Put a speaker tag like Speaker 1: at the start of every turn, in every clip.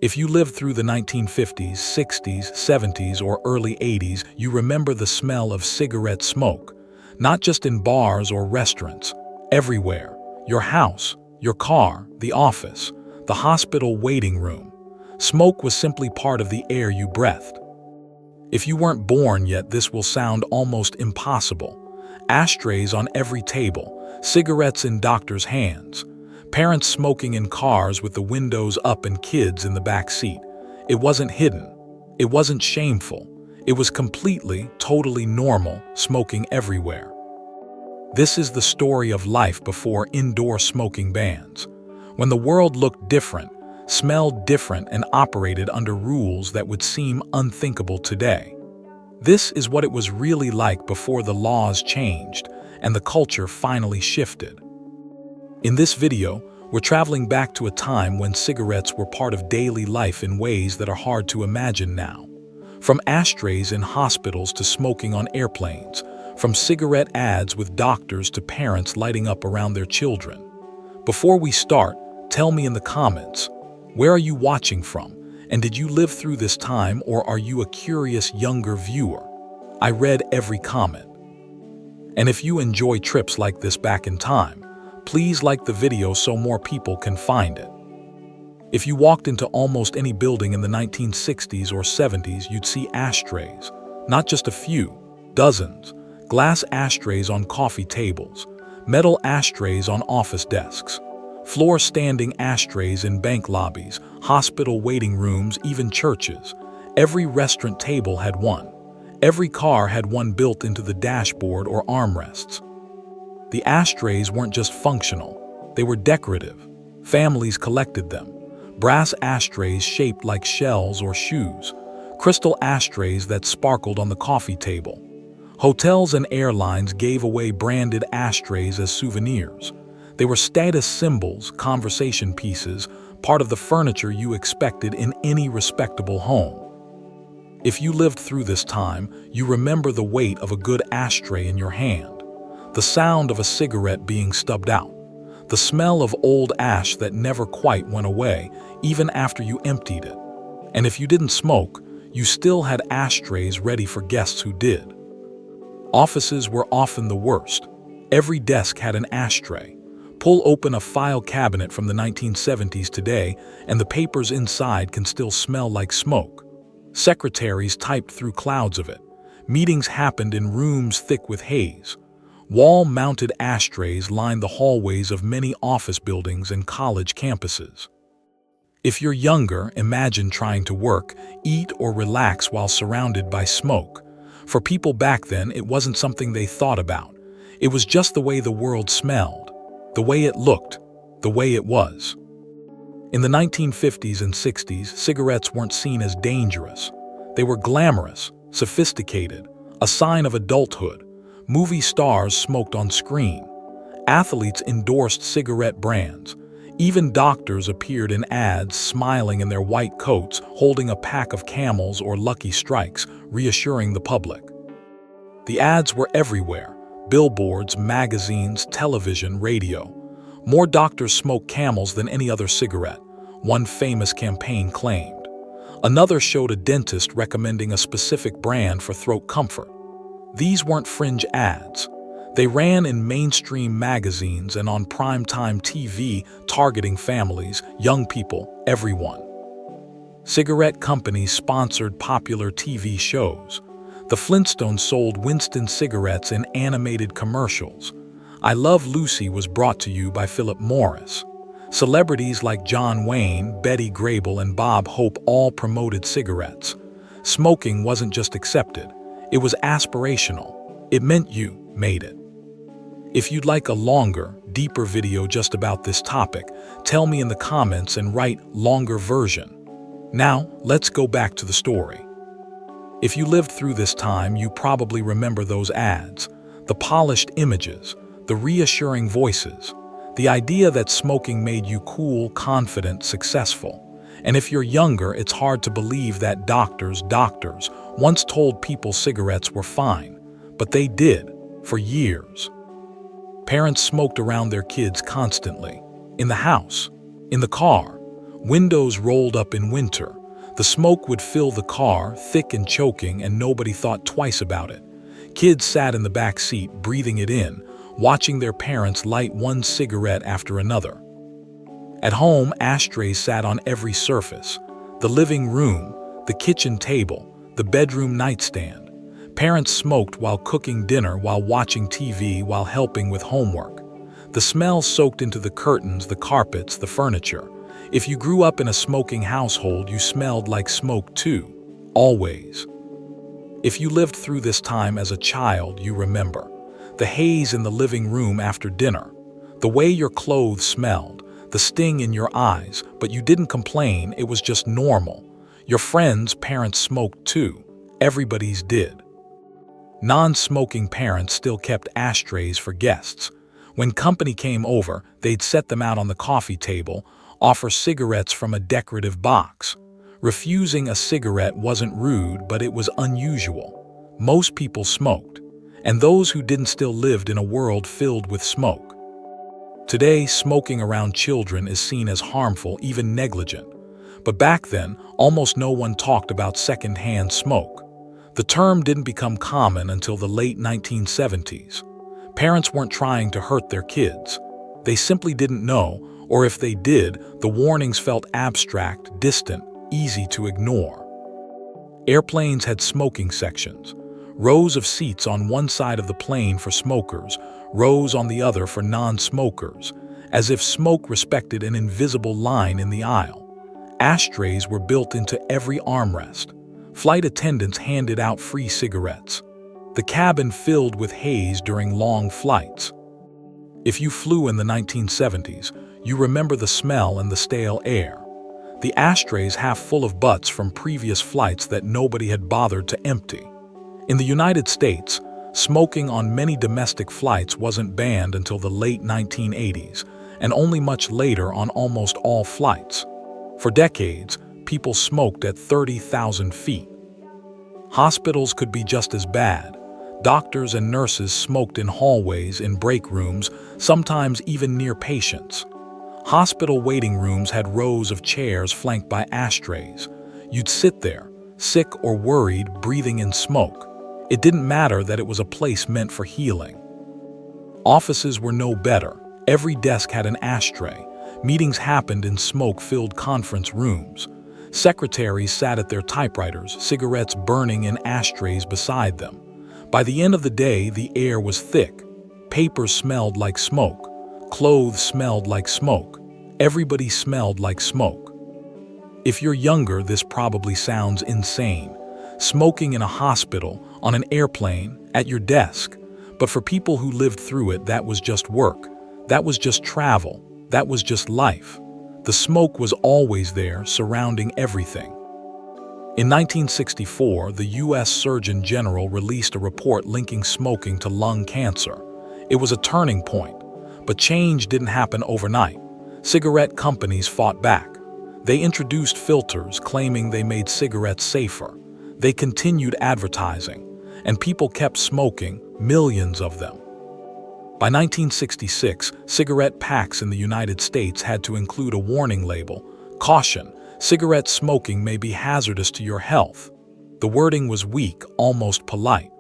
Speaker 1: If you lived through the 1950s, 60s, 70s, or early 80s, you remember the smell of cigarette smoke, not just in bars or restaurants, everywhere. Your house, your car, the office, the hospital waiting room. Smoke was simply part of the air you breathed. If you weren't born yet, this will sound almost impossible. Ashtrays on every table, cigarettes in doctors' hands, parents smoking in cars with the windows up and kids in the back seat. It wasn't hidden. It wasn't shameful. It was completely, totally normal, smoking everywhere. This is the story of life before indoor smoking bans, when the world looked different, smelled different, and operated under rules that would seem unthinkable today. This is what it was really like before the laws changed and the culture finally shifted. In this video, we're traveling back to a time when cigarettes were part of daily life in ways that are hard to imagine now. From ashtrays in hospitals to smoking on airplanes, from cigarette ads with doctors to parents lighting up around their children. Before we start, tell me in the comments, where are you watching from? And did you live through this time, or are you a curious younger viewer? I read every comment. And if you enjoy trips like this back in time, please like the video so more people can find it. If you walked into almost any building in the 1960s or 70s, you'd see ashtrays. Not just a few, dozens. Glass ashtrays on coffee tables, metal ashtrays on office desks, floor-standing ashtrays in bank lobbies, hospital waiting rooms, even churches. Every restaurant table had one. Every car had one built into the dashboard or armrests. The ashtrays weren't just functional, they were decorative. Families collected them. Brass ashtrays shaped like shells or shoes, crystal ashtrays that sparkled on the coffee table. Hotels and airlines gave away branded ashtrays as souvenirs. They were status symbols, conversation pieces, part of the furniture you expected in any respectable home. If you lived through this time, you remember the weight of a good ashtray in your hand, the sound of a cigarette being stubbed out, the smell of old ash that never quite went away, even after you emptied it. And if you didn't smoke, you still had ashtrays ready for guests who did. Offices were often the worst. Every desk had an ashtray. Pull open a file cabinet from the 1970s today, and the papers inside can still smell like smoke. Secretaries typed through clouds of it. Meetings happened in rooms thick with haze. Wall-mounted ashtrays lined the hallways of many office buildings and college campuses. If you're younger, imagine trying to work, eat, or relax while surrounded by smoke. For people back then, it wasn't something they thought about. It was just the way the world smelled, the way it looked, the way it was. In the 1950s and 60s, cigarettes weren't seen as dangerous. They were glamorous, sophisticated, a sign of adulthood. Movie stars smoked on screen. Athletes endorsed cigarette brands. Even doctors appeared in ads, smiling in their white coats, holding a pack of Camels or Lucky Strikes, reassuring the public. The ads were everywhere: billboards, magazines, television, radio. More doctors smoked Camels than any other cigarette, one famous campaign claimed. Another showed a dentist recommending a specific brand for throat comfort. These weren't fringe ads. They ran in mainstream magazines and on primetime TV, targeting families, young people, everyone. Cigarette companies sponsored popular TV shows. The Flintstones sold Winston cigarettes in animated commercials. I Love Lucy was brought to you by Philip Morris. Celebrities like John Wayne, Betty Grable, and Bob Hope all promoted cigarettes. Smoking wasn't just accepted, it was aspirational. It meant you made it. If you'd like a longer, deeper video just about this topic, tell me in the comments and write longer version. Now, let's go back to the story. If you lived through this time, you probably remember those ads, the polished images, the reassuring voices, the idea that smoking made you cool, confident, successful. And if you're younger, it's hard to believe that doctors once told people cigarettes were fine, but they did, for years. Parents smoked around their kids constantly, in the house, in the car. Windows rolled up in winter. The smoke would fill the car, thick and choking, and nobody thought twice about it. Kids sat in the back seat, breathing it in, watching their parents light one cigarette after another. At home, ashtrays sat on every surface. The living room, the kitchen table, the bedroom nightstand. Parents smoked while cooking dinner, while watching TV, while helping with homework. The smell soaked into the curtains, the carpets, the furniture. If you grew up in a smoking household, you smelled like smoke too, always. If you lived through this time as a child, you remember. The haze in the living room after dinner, the way your clothes smelled, the sting in your eyes, but you didn't complain, it was just normal. Your friends' parents smoked too. Everybody's did. Non-smoking parents still kept ashtrays for guests. When company came over, they'd set them out on the coffee table, offer cigarettes from a decorative box. Refusing a cigarette wasn't rude, but it was unusual. Most people smoked, and those who didn't still lived in a world filled with smoke. Today, smoking around children is seen as harmful, even negligent. But back then, almost no one talked about secondhand smoke. The term didn't become common until the late 1970s. Parents weren't trying to hurt their kids. They simply didn't know, or if they did, the warnings felt abstract, distant, easy to ignore. Airplanes had smoking sections. Rows of seats on one side of the plane for smokers, rows on the other for non-smokers, as if smoke respected an invisible line in the aisle. Ashtrays were built into every armrest. Flight attendants handed out free cigarettes. The cabin filled with haze during long flights. If you flew in the 1970s, you remember the smell and the stale air. The ashtrays half full of butts from previous flights that nobody had bothered to empty. In the United States, smoking on many domestic flights wasn't banned until the late 1980s, and only much later on almost all flights. For decades, people smoked at 30,000 feet. Hospitals could be just as bad. Doctors and nurses smoked in hallways, in break rooms, sometimes even near patients. Hospital waiting rooms had rows of chairs flanked by ashtrays. You'd sit there, sick or worried, breathing in smoke. It didn't matter that it was a place meant for healing. Offices were no better. Every desk had an ashtray. Meetings happened in smoke-filled conference rooms. Secretaries sat at their typewriters, cigarettes burning in ashtrays beside them. By the end of the day, the air was thick. Paper smelled like smoke. Clothes smelled like smoke. Everybody smelled like smoke. If you're younger, this probably sounds insane. Smoking in a hospital, on an airplane, at your desk. But for people who lived through it, that was just work. That was just travel. That was just life. The smoke was always there, surrounding everything. In 1964, the U.S. Surgeon General released a report linking smoking to lung cancer. It was a turning point, but change didn't happen overnight. Cigarette companies fought back. They introduced filters, claiming they made cigarettes safer. They continued advertising, and people kept smoking, millions of them. By 1966, cigarette packs in the United States had to include a warning label, "Caution, cigarette smoking may be hazardous to your health." The wording was weak, almost polite.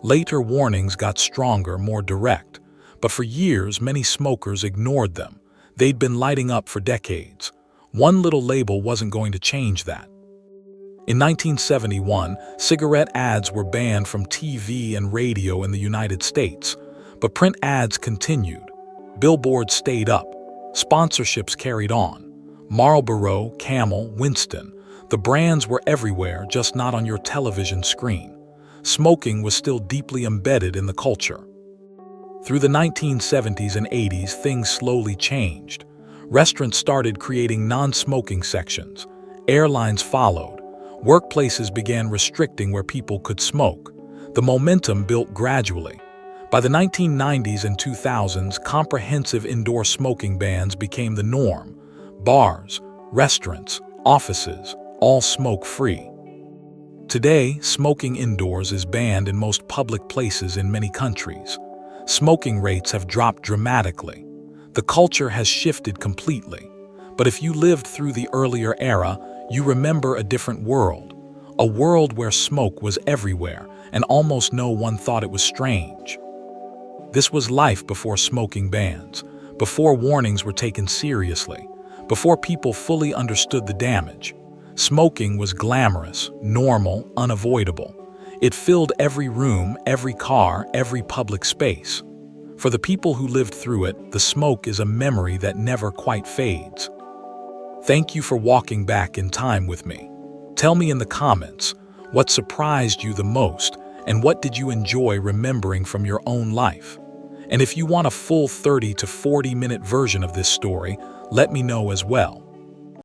Speaker 1: Later warnings got stronger, more direct. But for years, many smokers ignored them. They'd been lighting up for decades. One little label wasn't going to change that. In 1971, cigarette ads were banned from TV and radio in the United States. But print ads continued. Billboards stayed up. Sponsorships carried on. Marlboro, Camel, Winston. The brands were everywhere, just not on your television screen. Smoking was still deeply embedded in the culture. Through the 1970s and 80s, things slowly changed. Restaurants started creating non-smoking sections. Airlines followed. Workplaces began restricting where people could smoke. The momentum built gradually. By the 1990s and 2000s, comprehensive indoor smoking bans became the norm. Bars, restaurants, offices, all smoke-free. Today, smoking indoors is banned in most public places in many countries. Smoking rates have dropped dramatically. The culture has shifted completely. But if you lived through the earlier era, you remember a different world. A world where smoke was everywhere, and almost no one thought it was strange. This was life before smoking bans, before warnings were taken seriously, before people fully understood the damage. Smoking was glamorous, normal, unavoidable. It filled every room, every car, every public space. For the people who lived through it, the smoke is a memory that never quite fades. Thank you for walking back in time with me. Tell me in the comments, what surprised you the most, and what did you enjoy remembering from your own life? And if you want a full 30 to 40-minute version of this story, let me know as well.